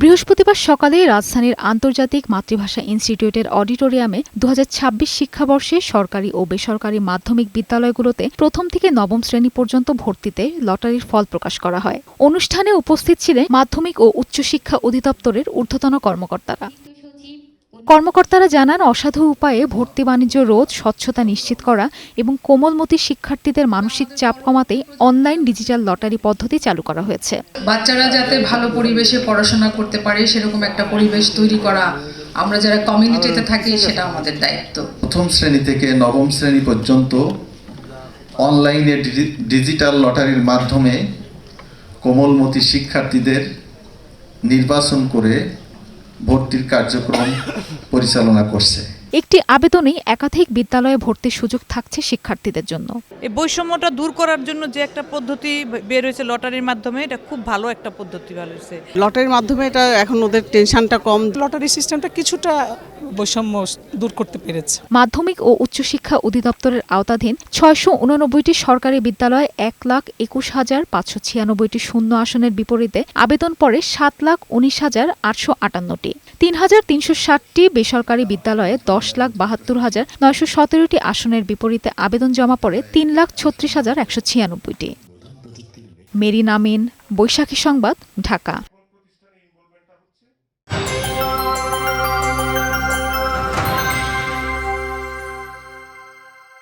বৃহস্পতিবার সকালে রাজধানীর আন্তর্জাতিক মাতৃভাষা ইনস্টিটিউটের অডিটোরিয়ামে ২০২৬ শিক্ষাবর্ষে সরকারি ও বেসরকারি মাধ্যমিক বিদ্যালয়গুলোতে প্রথম থেকে নবম শ্রেণী পর্যন্ত ভর্তিতে লটারির ফল প্রকাশ করা হয়। অনুষ্ঠানে উপস্থিত ছিলেন মাধ্যমিক ও উচ্চশিক্ষা অধিদপ্তরের ঊর্ধ্বতন কর্মকর্তারা জানান, অসাধু উপায়ে ভর্তি বাণিজ্য রোধ, স্বচ্ছতা নিশ্চিত করা এবং কোমলমতি শিক্ষার্থীদের মানসিক চাপ কমাতে অনলাইন ডিজিটাল লটারি পদ্ধতি চালু করা হয়েছে। বাচ্চারা যাতে ভালো পরিবেশে পড়াশোনা করতে পারে সেরকম একটা পরিবেশ তৈরি করা, আমরা যারা কমিউনিটিতে থাকি সেটা আমাদের দায়িত্ব। প্রথম শ্রেণী থেকে নবম শ্রেণী পর্যন্ত অনলাইনে ডিজিটাল লটারির মাধ্যমে কোমলমতি শিক্ষার্থীদের নির্বাচন করে ভর্তির কার্যক্রম পরিচালনা করছে। একটি আবেদনে একাধিক বিদ্যালয়ে ভর্তির সুযোগ থাকছে শিক্ষার্থীদের জন্য। এই বৈষম্যটা দূর করার জন্য যে একটা পদ্ধতি বের হয়েছে লটারির মাধ্যমে, এটা খুব ভালো একটা পদ্ধতি বের হয়েছে। লটারির মাধ্যমে এটা এখন ওদের টেনশনটা কম। লটারি সিস্টেমটা কিছুটা বৈষম্য দূর করতে পেরেছে। মাধ্যমিক ও উচ্চশিক্ষা অধিদপ্তরের আওতাধীন ৬৮৯টি সরকারি বিদ্যালয়ে ১,২১,৫৯৬টি শূন্য আসনের বিপরীতে আবেদন পড়ে ৭,১৯,৮৫৮টি। ৩,৩৬০টি বেসরকারি বিদ্যালয়ে ১০,৭২,৯১৭টি আসনের বিপরীতে আবেদন জমা পড়ে ৩,৩৬,১৯৬টি। মেরিন আমিন, বৈশাখী সংবাদ, ঢাকা।